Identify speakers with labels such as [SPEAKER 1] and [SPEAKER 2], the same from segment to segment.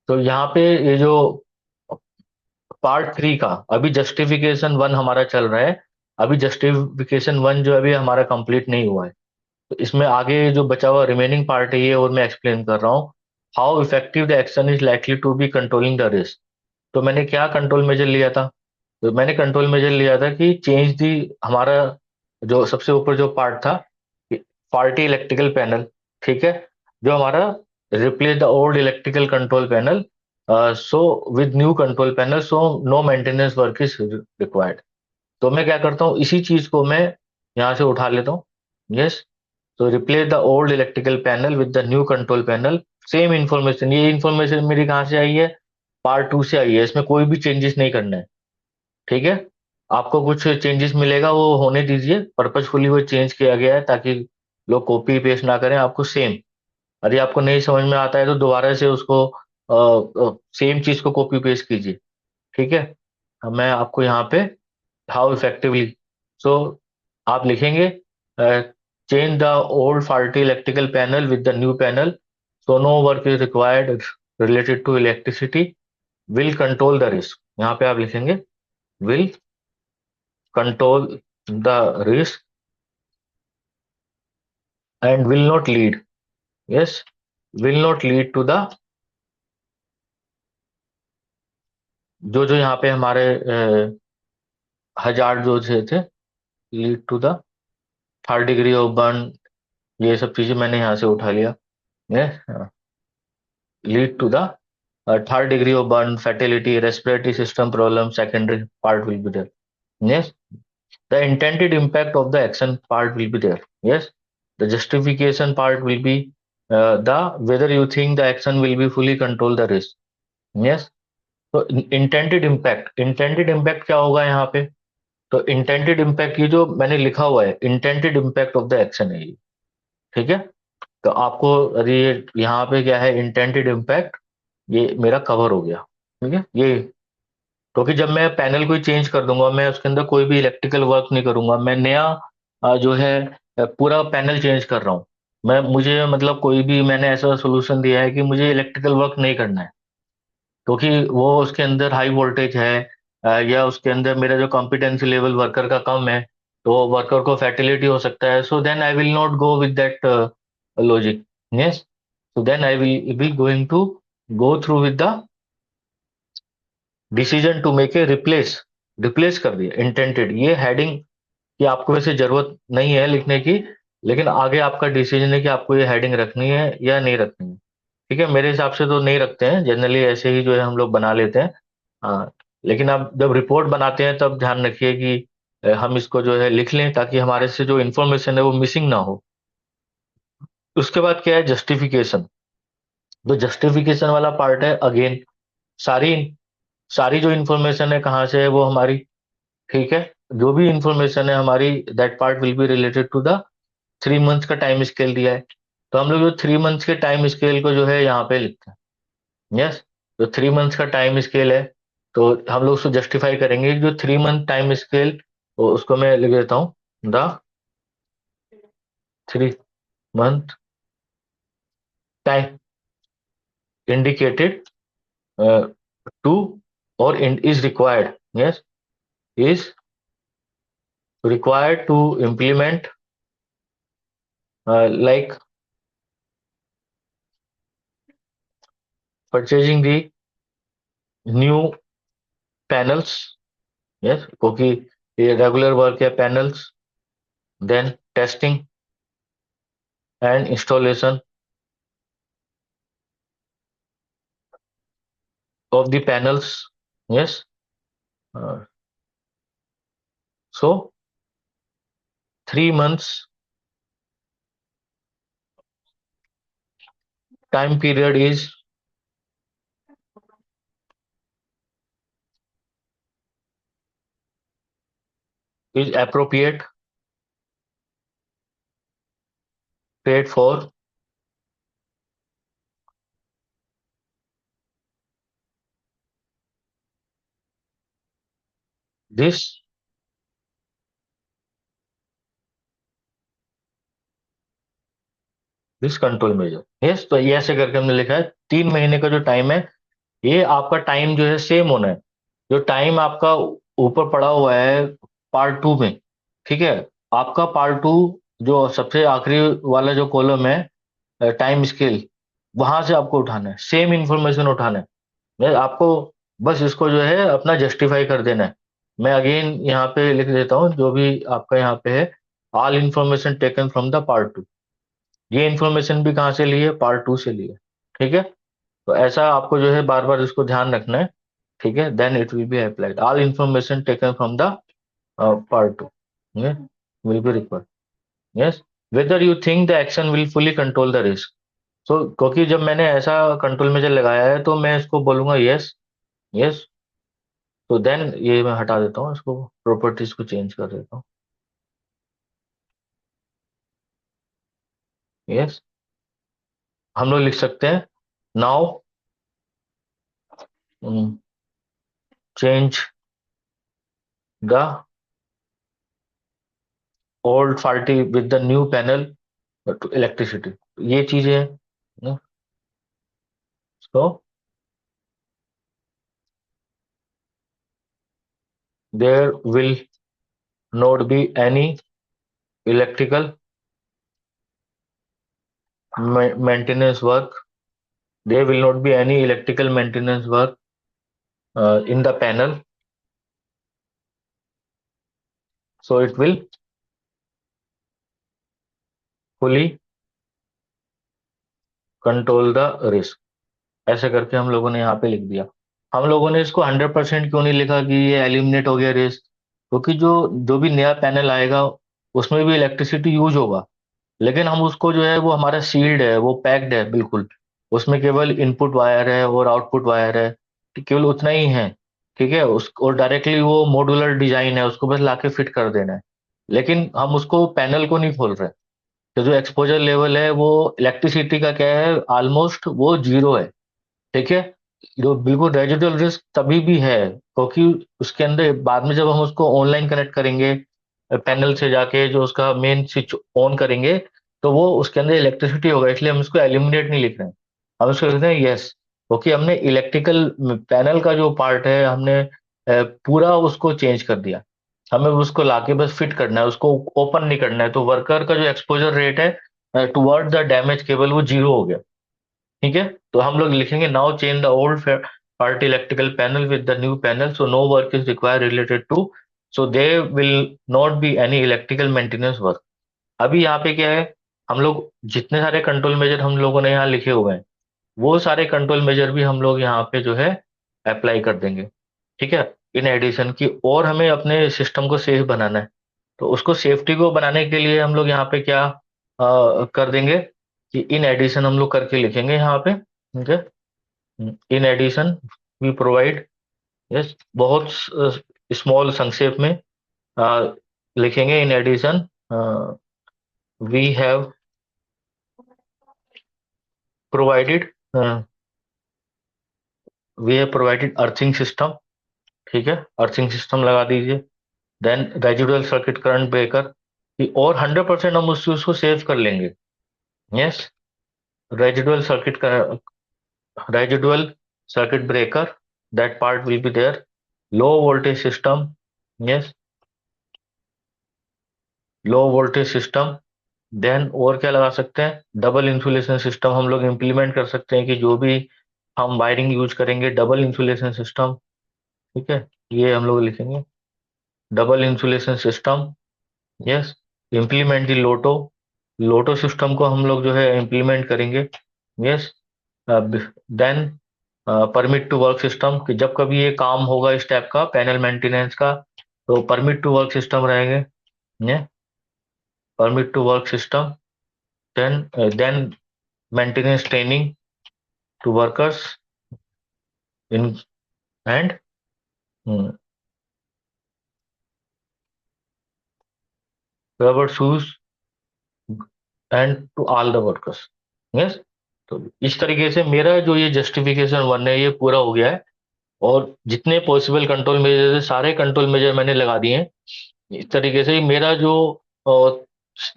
[SPEAKER 1] तो यहाँ पे ये जो पार्ट 3 का अभी जस्टिफिकेशन 1 हमारा चल रहा है। अभी जस्टिफिकेशन 1 जो अभी हमारा कंप्लीट नहीं हुआ है। तो इसमें आगे जो बचा हुआ रिमेनिंग पार्ट है ये और मैं एक्सप्लेन कर रहा हूँ। How effective the action is likely to be controlling the risk. तो मैंने क्या कंट्रोल मेजर लिया था? तो मैंने कंट्रोल मेजर लिया था कि चेंज दी हमारा जो सबसे ऊपर जो पार्ट था, फॉल्टी इलेक्ट्रिकल पैनल, ठीक है, जो हमारा replace the old electrical control panel so with new control panel, so no maintenance work is required. तो मैं क्या करता हूँ, इसी चीज को मैं यहाँ से उठा लेता हूँ। यस। तो replace the old electrical panel with the new control panel. Same information, ये इंफॉर्मेशन मेरी कहाँ से आई है? पार्ट 2 से आई है। इसमें कोई भी चेंजेस नहीं करना है, ठीक है। आपको कुछ चेंजेस मिलेगा वो होने दीजिए, पर्पजफुली वो चेंज किया गया है ताकि लोग कॉपी पेस्ट ना करें आपको सेम। यदि आपको नहीं समझ में आता है तो दोबारा से उसको सेम चीज को कॉपी पेस्ट कीजिए, ठीक है। अब मैं आपको यहाँ पे हाउ इफेक्टिवली, सो आप लिखेंगे change the old faulty electrical panel with the new panel, so no work is required related to electricity, will control the risk. यहाँ पे आप लिखेंगे will control the risk and will not lead, yes, will not lead to the, जो जो यहाँ पे हमारे हजार जो थे, lead to the 3rd degree of burn, ये सब चीजें मैंने यहाँ से उठा लिया। Lead to the 3rd degree of burn, fatality, respiratory system problem, secondary part will be there. Yes. The intended impact of the action part will be there. Yes. The justification part will be the whether you think the action will be fully control the risk। Yes. तो intended impact क्या होगा यहाँ पे? तो intended impact ये जो मैंने लिखा हुआ है, intended impact of the action है ये, ठीक है। तो आपको यदि ये यहाँ पे क्या है, इंटेंडेड इम्पैक्ट, ये मेरा कवर हो गया, ठीक है। ये क्योंकि जब मैं पैनल को चेंज कर दूंगा, मैं उसके अंदर कोई भी इलेक्ट्रिकल वर्क नहीं करूंगा, मैं नया जो है पूरा पैनल चेंज कर रहा हूँ। मैं मुझे मतलब कोई भी मैंने ऐसा सोल्यूशन दिया है कि मुझे इलेक्ट्रिकल वर्क नहीं करना है, क्योंकि वो उसके अंदर हाई वोल्टेज है, या उसके अंदर मेरा जो कॉम्पिटेंसी लेवल वर्कर का कम है, तो वर्कर को फैटिलिटी हो सकता है। So then I will not go with that logic. Yes. So then I will be going to go through with the decision to make a replace. Replace कर दिया intended, ये हेडिंग की आपको वैसे जरूरत नहीं है लिखने की, लेकिन आगे आपका डिसीजन है कि आपको ये हेडिंग रखनी है या नहीं रखनी है, ठीक है। मेरे हिसाब से तो नहीं रखते हैं, जनरली ऐसे ही जो है हम लोग बना लेते हैं। हाँ। लेकिन आप जब रिपोर्ट बनाते हैं तब ध्यान रखिए कि हम इसको जो है लिख लें ताकि हमारे से जो इन्फॉर्मेशन है वो मिसिंग ना हो। उसके बाद क्या है, जस्टिफिकेशन। तो जस्टिफिकेशन वाला पार्ट है अगेन, सारी सारी जो इन्फॉर्मेशन है कहाँ से है वो हमारी, ठीक है। जो भी इंफॉर्मेशन है हमारी, that part will be related to the 3 months का टाइम स्केल दिया है। तो हम लोग जो 3 मंथ्स के टाइम स्केल को जो है यहाँ पे लिखते हैं। यस। जो 3 मंथ्स का टाइम स्केल है, तो हम लोग उसको जस्टिफाई करेंगे कि जो 3 मंथ टाइम स्केल, तो उसको मैं लिख देता हूँ the 3 month time indicated to और is required, yes, is required to implement like purchasing the new panels. Yes, क्योंकि ये रेगुलर वर्क है panels, then testing and installation of the panels. Yes. So 3 months time period is appropriate paid for this this control measure. Yes, तो ये ऐसे करके हमने लिखा है 3 महीने का जो टाइम है, ये आपका टाइम जो है सेम होना है। जो टाइम आपका ऊपर पड़ा हुआ है पार्ट टू में, ठीक है, आपका पार्ट टू जो सबसे आखिरी वाला जो कॉलम है टाइम स्केल, वहां से आपको उठाना है, सेम इंफॉर्मेशन उठाना है। आपको बस इसको जो है अपना जस्टिफाई कर देना है। मैं अगेन यहाँ पे लिख देता हूँ जो भी आपका यहाँ पे है, all information taken from the part to. ये इंफॉर्मेशन भी कहाँ से ली है, पार्ट टू से ली है। ठीक है, तो ऐसा आपको जो है बार बार इसको ध्यान रखना है। ठीक है, then it will be applied, all information taken from the part two will be required. Yes, whether you think the action will fully control the risk. So क्योंकि जब मैंने ऐसा कंट्रोल मेजर लगाया है तो मैं इसको बोलूंगा यस। यस, तो देन ये मैं हटा देता हूँ, इसको प्रॉपर्टीज को चेंज कर देता हूँ। यस, हम लोग लिख सकते हैं now change the old faulty with the new panel to electricity, ये चीजें हैं। So there will not be any electrical maintenance work, there will not be any electrical maintenance work in the panel, so it will fully control the risk। ऐसे करके हम लोगों ने यहाँ पे लिख दिया। हम लोगों ने इसको 100% क्यों नहीं लिखा कि ये एलिमिनेट हो गया रिस्क, क्योंकि जो भी नया पैनल आएगा उसमें भी इलेक्ट्रिसिटी यूज होगा, लेकिन हम उसको जो है वो हमारा सील्ड है, वो पैक्ड है बिल्कुल। उसमें केवल इनपुट वायर है और आउटपुट वायर है, केवल उतना ही है। ठीक है, उस और डायरेक्टली वो मॉड्यूलर डिजाइन है, उसको बस लाके फिट कर देना है। लेकिन हम उसको पैनल को नहीं खोल रहे। तो जो एक्सपोजर लेवल है वो इलेक्ट्रिसिटी का क्या है, ऑलमोस्ट वो जीरो है। ठीक है, जो बिल्कुल रेजिडुअल रिस्क तभी भी है क्योंकि उसके अंदर बाद में जब हम उसको ऑनलाइन कनेक्ट करेंगे पैनल से जाके, जो उसका मेन स्विच ऑन करेंगे, तो वो उसके अंदर इलेक्ट्रिसिटी होगा, इसलिए हम इसको एलिमिनेट नहीं लिख रहे हैं। हम इसको लिख रहे हैं यस, क्योंकि हमने इलेक्ट्रिकल पैनल का जो पार्ट है हमने पूरा उसको चेंज कर दिया। हमें उसको लाके बस फिट करना है, उसको ओपन नहीं करना है, तो वर्कर का जो एक्सपोजर रेट है टुवर्ड द डैमेज केबल वो जीरो हो गया। ठीक है, तो हम लोग लिखेंगे now change the old part electrical panel with the new panel, so no work is required related to, so they will not be any electrical maintenance work. अभी यहाँ पे क्या है, हम लोग जितने सारे कंट्रोल मेजर हम लोगों ने यहाँ लिखे हुए हैं, वो सारे कंट्रोल मेजर भी हम लोग यहाँ पे जो है अप्लाई कर देंगे। ठीक है, इन एडिशन की, और हमें अपने सिस्टम को सेफ बनाना है, तो उसको सेफ्टी को बनाने के लिए हम लोग यहाँ पे क्या कर देंगे कि इन एडिशन हम लोग करके लिखेंगे यहाँ पे। ठीक है, in addition we provide, yes, बहुत स्मॉल संक्षेप में अ, लिखेंगे, in addition we have provided we have provided earthing system. ठीक है, अर्थिंग सिस्टम लगा दीजिए। Then residual circuit current breaker, और 100% हम उसको सेव कर लेंगे। Yes, residual circuit residual circuit breaker, that part will be there. Low voltage system, yes, low voltage system. Then और क्या लगा सकते हैं, डबल इंसुलेशन सिस्टम हम लोग इंप्लीमेंट कर सकते हैं कि जो भी हम वायरिंग यूज करेंगे डबल इंसुलेशन सिस्टम। ठीक है, ये हम लोग लिखेंगे double insulation system. Yes, implement the LOTO, LOTO system को हम लोग जो है इम्प्लीमेंट करेंगे। Yes, then permit to work system, कि जब कभी ये काम होगा इस टाइप का पैनल मेंटेनेंस का, तो परमिट टू वर्क सिस्टम रहेंगे। Permit to work system. Then maintenance training to workers in and rubber shoes and to all the workers. Yes, तो इस तरीके से मेरा जो ये जस्टिफिकेशन वन है ये पूरा हो गया है, और जितने पॉसिबल कंट्रोल मेजर है सारे कंट्रोल मेजर मैंने लगा दिए हैं। इस तरीके से मेरा जो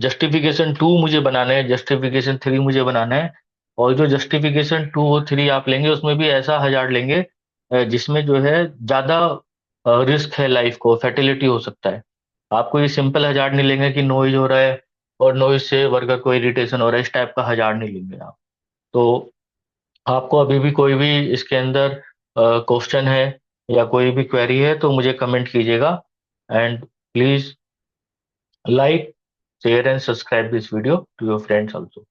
[SPEAKER 1] जस्टिफिकेशन टू मुझे बनाना है, जस्टिफिकेशन थ्री मुझे बनाना है, और जो जस्टिफिकेशन 2 और 3 आप लेंगे उसमें भी ऐसा हजार्ड लेंगे जिसमें जो है ज्यादा रिस्क है, लाइफ को फर्टिलिटी हो सकता है। आपको ये सिंपल हजार्ड नहीं लेंगे कि नॉइज हो रहा है और नॉइज से वर्कर को इरिटेशन हो रहा है, इस टाइप का हजार्ड नहीं लेंगे आप। तो आपको अभी भी कोई भी इसके अंदर क्वेश्चन है या कोई भी क्वेरी है तो मुझे कमेंट कीजिएगा। And please like, share and subscribe this video to your friends also.